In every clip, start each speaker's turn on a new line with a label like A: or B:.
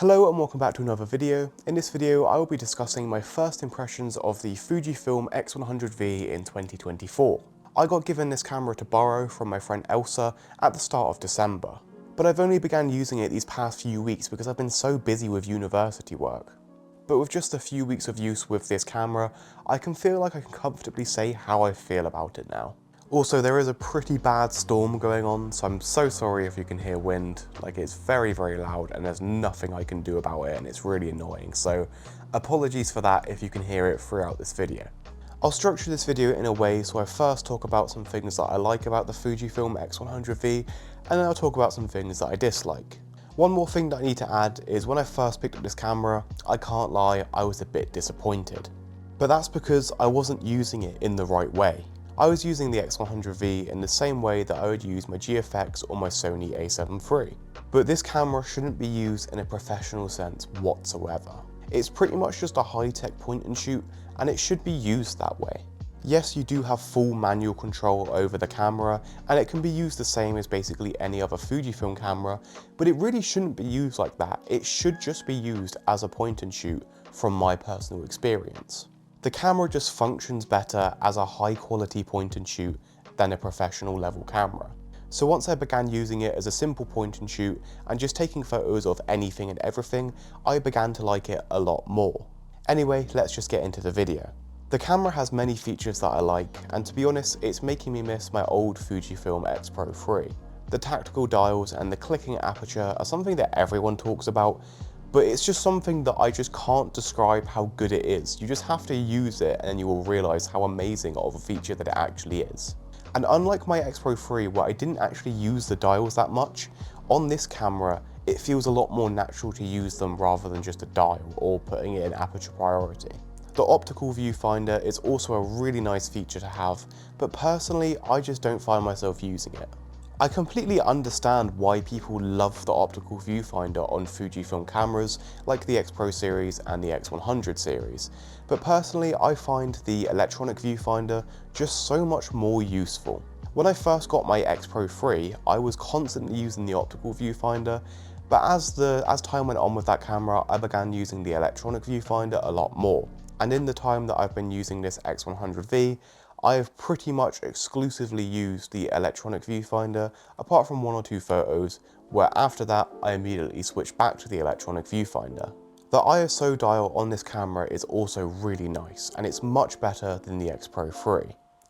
A: Hello and welcome back to another video. In this video I will be discussing my first impressions of the Fujifilm X100V in 2024. I got given this camera to borrow from my friend Elsa at the start of December, but I've only began using it these past few weeks because I've been so busy with university work. But with just a few weeks of use with this camera, I can feel like I can comfortably say how I feel about it now. Also, there is a pretty bad storm going on, so I'm so sorry if you can hear wind. Like, it's very, very loud and there's nothing I can do about it and it's really annoying. So apologies for that if you can hear it throughout this video. I'll structure this video in a way so I first talk about some things that I like about the Fujifilm X100V, and then I'll talk about some things that I dislike. One more thing that I need to add is when I first picked up this camera, I can't lie, I was a bit disappointed. But that's because I wasn't using it in the right way. I was using the X100V in the same way that I would use my GFX or my Sony a7 III. But this camera shouldn't be used in a professional sense whatsoever. It's pretty much just a high-tech point and shoot, and it should be used that way. Yes, you do have full manual control over the camera, and it can be used the same as basically any other Fujifilm camera, but it really shouldn't be used like that. It should just be used as a point and shoot from my personal experience. The camera just functions better as a high quality point and shoot than a professional level camera. So once I began using it as a simple point and shoot and just taking photos of anything and everything, I began to like it a lot more. Anyway, let's just get into the video. The camera has many features that I like, and to be honest, it's making me miss my old Fujifilm X Pro 3. The tactical dials and the clicking aperture are something that everyone talks about, but it's just something that I just can't describe how good it is. You just have to use it and you will realise how amazing of a feature that it actually is. And unlike my X Pro 3 where I didn't actually use the dials that much, on this camera it feels a lot more natural to use them rather than just a dial or putting it in aperture priority. The optical viewfinder is also a really nice feature to have, but personally I just don't find myself using it. I completely understand why people love the optical viewfinder on Fujifilm cameras like the X Pro series and the X100 series, but personally I find the electronic viewfinder just so much more useful. When I first got my X Pro 3, I was constantly using the optical viewfinder, but as time went on with that camera, I began using the electronic viewfinder a lot more. And in the time that I've been using this X100V, I have pretty much exclusively used the electronic viewfinder, apart from one or two photos, where after that I immediately switched back to the electronic viewfinder. The ISO dial on this camera is also really nice, and it's much better than the X Pro 3.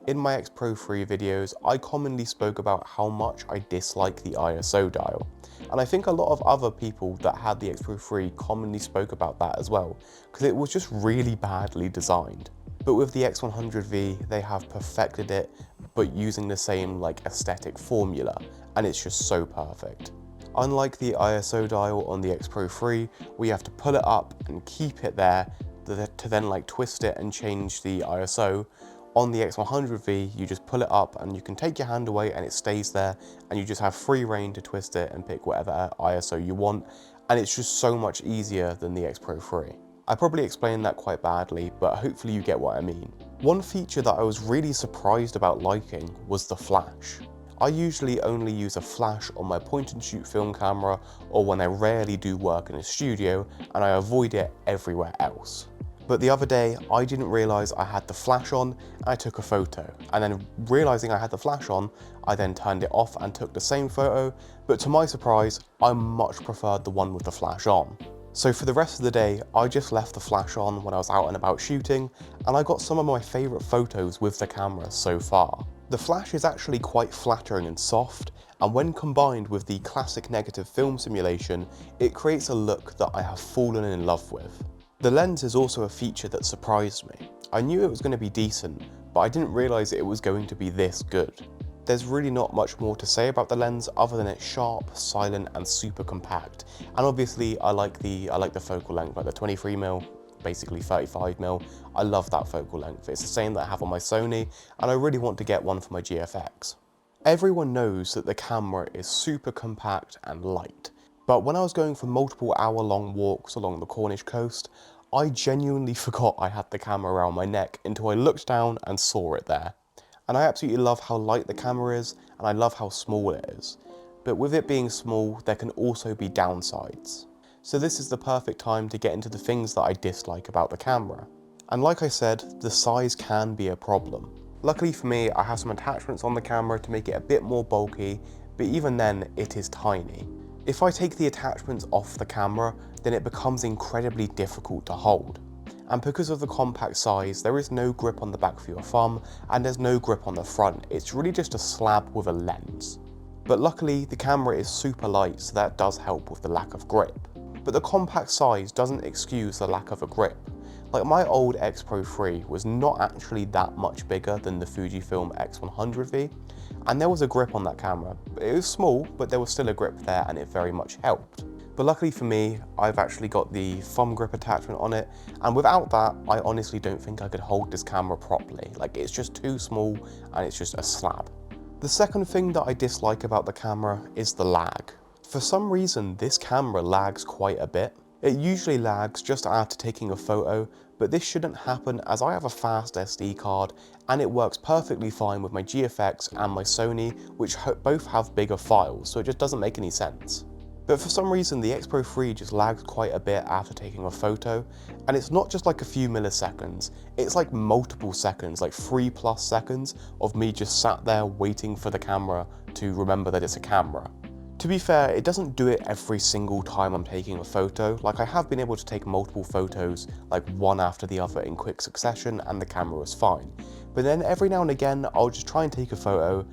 A: In my X Pro 3 videos, I commonly spoke about how much I dislike the ISO dial, and I think a lot of other people that had the X Pro 3 commonly spoke about that as well, because it was just really badly designed. But with the X100V, they have perfected it, but using the same aesthetic formula, and it's just so perfect. Unlike the ISO dial on the X Pro 3, where you have to pull it up and keep it there to then twist it and change the ISO, on the X100V, you just pull it up and you can take your hand away and it stays there, and you just have free reign to twist it and pick whatever ISO you want, and it's just so much easier than the X Pro 3. I probably explained that quite badly, but hopefully you get what I mean. One feature that I was really surprised about liking was the flash. I usually only use a flash on my point and shoot film camera or when I rarely do work in a studio, and I avoid it everywhere else. But the other day, I didn't realise I had the flash on, and I took a photo. And then realising I had the flash on, I then turned it off and took the same photo, but to my surprise, I much preferred the one with the flash on. So for the rest of the day, I just left the flash on when I was out and about shooting, and I got some of my favourite photos with the camera so far. The flash is actually quite flattering and soft, and when combined with the classic negative film simulation, it creates a look that I have fallen in love with. The lens is also a feature that surprised me. I knew it was going to be decent, but I didn't realise it was going to be this good. There's really not much more to say about the lens other than it's sharp, silent and super compact. And obviously I like the focal length, like the 23mm, basically 35mm. I love that focal length. It's the same that I have on my Sony, and I really want to get one for my GFX. Everyone knows that the camera is super compact and light, but when I was going for multiple hour-long walks along the Cornish coast, I genuinely forgot I had the camera around my neck until I looked down and saw it there. And I absolutely love how light the camera is, and I love how small it is. But with it being small, there can also be downsides. So this is the perfect time to get into the things that I dislike about the camera. And like I said, the size can be a problem. Luckily for me, I have some attachments on the camera to make it a bit more bulky, but even then, it is tiny. If I take the attachments off the camera, then it becomes incredibly difficult to hold. And because of the compact size, there is no grip on the back for your thumb, and there's no grip on the front. It's really just a slab with a lens. But luckily, the camera is super light, so that does help with the lack of grip. But the compact size doesn't excuse the lack of a grip. Like my old X Pro 3 was not actually that much bigger than the Fujifilm X100V, and there was a grip on that camera. It was small, but there was still a grip there and it very much helped. But luckily for me, I've actually got the thumb grip attachment on it, and without that, I honestly don't think I could hold this camera properly. Like, it's just too small and it's just a slab. The second thing that I dislike about the camera is the lag. For some reason, this camera lags quite a bit. It usually lags just after taking a photo, but this shouldn't happen as I have a fast SD card and it works perfectly fine with my GFX and my Sony, which both have bigger files, so it just doesn't make any sense. But for some reason, the X Pro 3 just lags quite a bit after taking a photo, and it's not just like a few milliseconds, it's like multiple seconds, like 3+ seconds of me just sat there waiting for the camera to remember that it's a camera. To be fair, it doesn't do it every single time I'm taking a photo. Like, I have been able to take multiple photos, like one after the other in quick succession, and the camera was fine. But then every now and again, I'll just try and take a photo,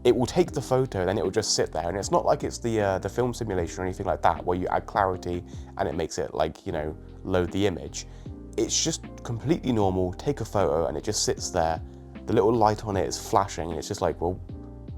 A: it will take the photo, then it will just sit there, and it's not like it's the film simulation or anything like that, where you add clarity and it makes it, like, you know, load the image. It's just completely normal, take a photo, and it just sits there. The little light on it is flashing, and it's just like, well,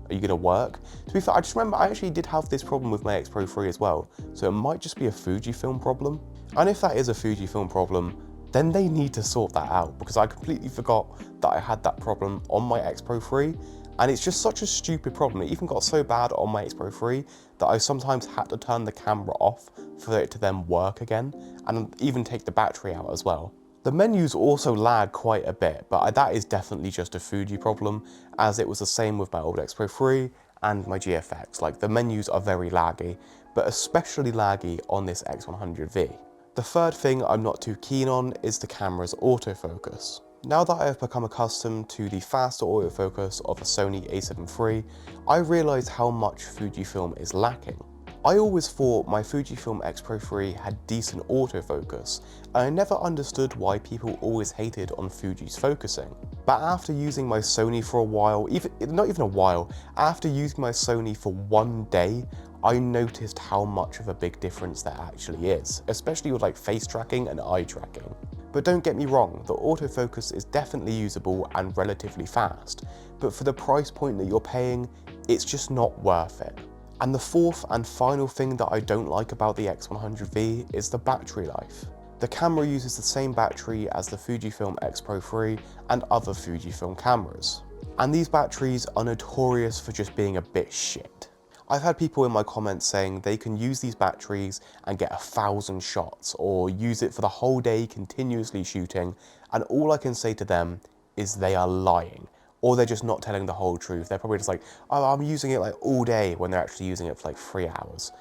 A: are you gonna work? To be fair, I just remember I actually did have this problem with my X Pro 3 as well, so it might just be a Fujifilm problem. And if that is a Fujifilm problem, then they need to sort that out, because I completely forgot that I had that problem on my X Pro 3, and it's just such a stupid problem. It even got so bad on my X Pro 3 that I sometimes had to turn the camera off for it to then work again, and even take the battery out as well. The menus also lag quite a bit, but that is definitely just a Fuji problem, as it was the same with my old X Pro 3 and my GFX. Like, the menus are very laggy, but especially laggy on this X100V. The third thing I'm not too keen on is the camera's autofocus. Now that I have become accustomed to the faster autofocus of a Sony a7 III, I realised how much Fujifilm is lacking. I always thought my Fujifilm X Pro 3 had decent autofocus, and I never understood why people always hated on Fuji's focusing. But after using my Sony for a while, not even a while, after using my Sony for one day, I noticed how much of a big difference there actually is, especially with like face tracking and eye tracking. But don't get me wrong, the autofocus is definitely usable and relatively fast, but for the price point that you're paying, it's just not worth it. And the fourth and final thing that I don't like about the X100V is the battery life. The camera uses the same battery as the Fujifilm X Pro 3 and other Fujifilm cameras. And these batteries are notorious for just being a bit shit. I've had people in my comments saying they can use these batteries and get 1,000 shots, or use it for the whole day continuously shooting, and all I can say to them is they are lying. Or they're just not telling the whole truth. They're probably just like, oh, I'm using it like all day, when they're actually using it for like 3 hours.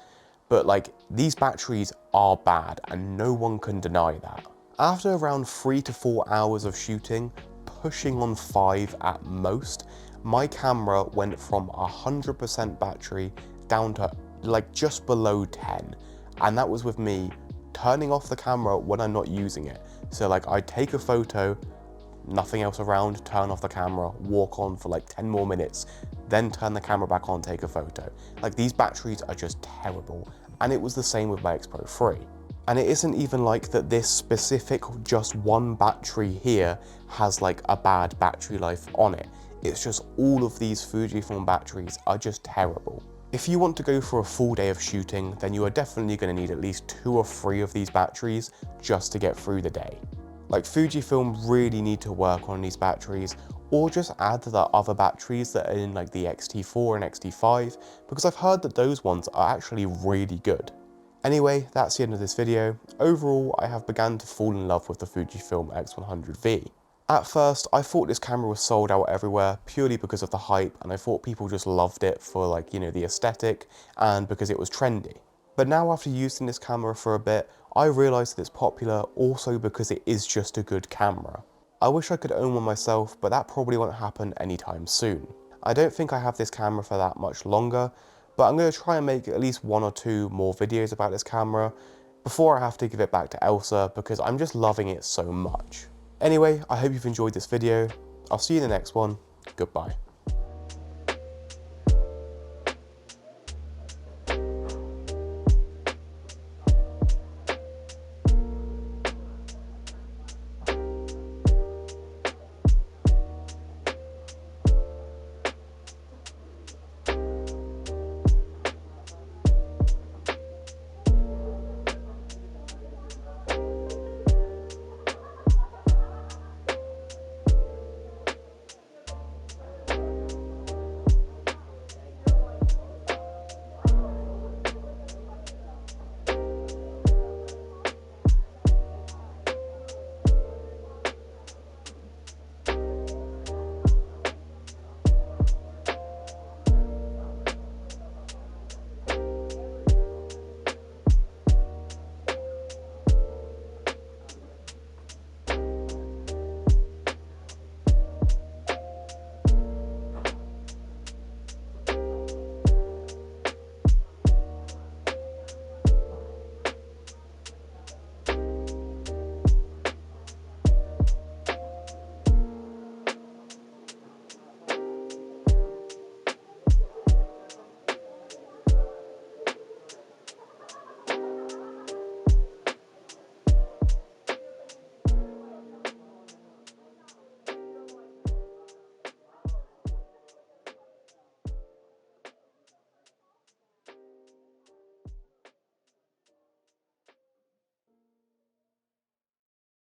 A: But like, these batteries are bad and no one can deny that. After around 3 to 4 hours of shooting, pushing on 5 at most, my camera went from 100% battery down to like just below 10. And that was with me turning off the camera when I'm not using it. So like, I'd take a photo, nothing else around, turn off the camera, walk on for like 10 more minutes, then turn the camera back on, take a photo. Like, these batteries are just terrible. And it was the same with my X Pro 3. And it isn't even like that this specific just one battery here has like a bad battery life on it. It's just all of these Fujifilm batteries are just terrible. If you want to go for a full day of shooting, then you are definitely going to need at least 2 or 3 of these batteries just to get through the day. Like, Fujifilm really need to work on these batteries, or just add the other batteries that are in like the X-T4 and X-T5, because I've heard that those ones are actually really good. Anyway, that's the end of this video. Overall, I have begun to fall in love with the Fujifilm X100V. At first, I thought this camera was sold out everywhere purely because of the hype, and I thought people just loved it for, like, you know, the aesthetic and because it was trendy. But now after using this camera for a bit, I realised that it's popular also because it is just a good camera. I wish I could own one myself, but that probably won't happen anytime soon. I don't think I have this camera for that much longer, but I'm going to try and make at least 1 or 2 more videos about this camera before I have to give it back to Elsa because I'm just loving it so much. Anyway, I hope you've enjoyed this video. I'll see you in the next one. Goodbye.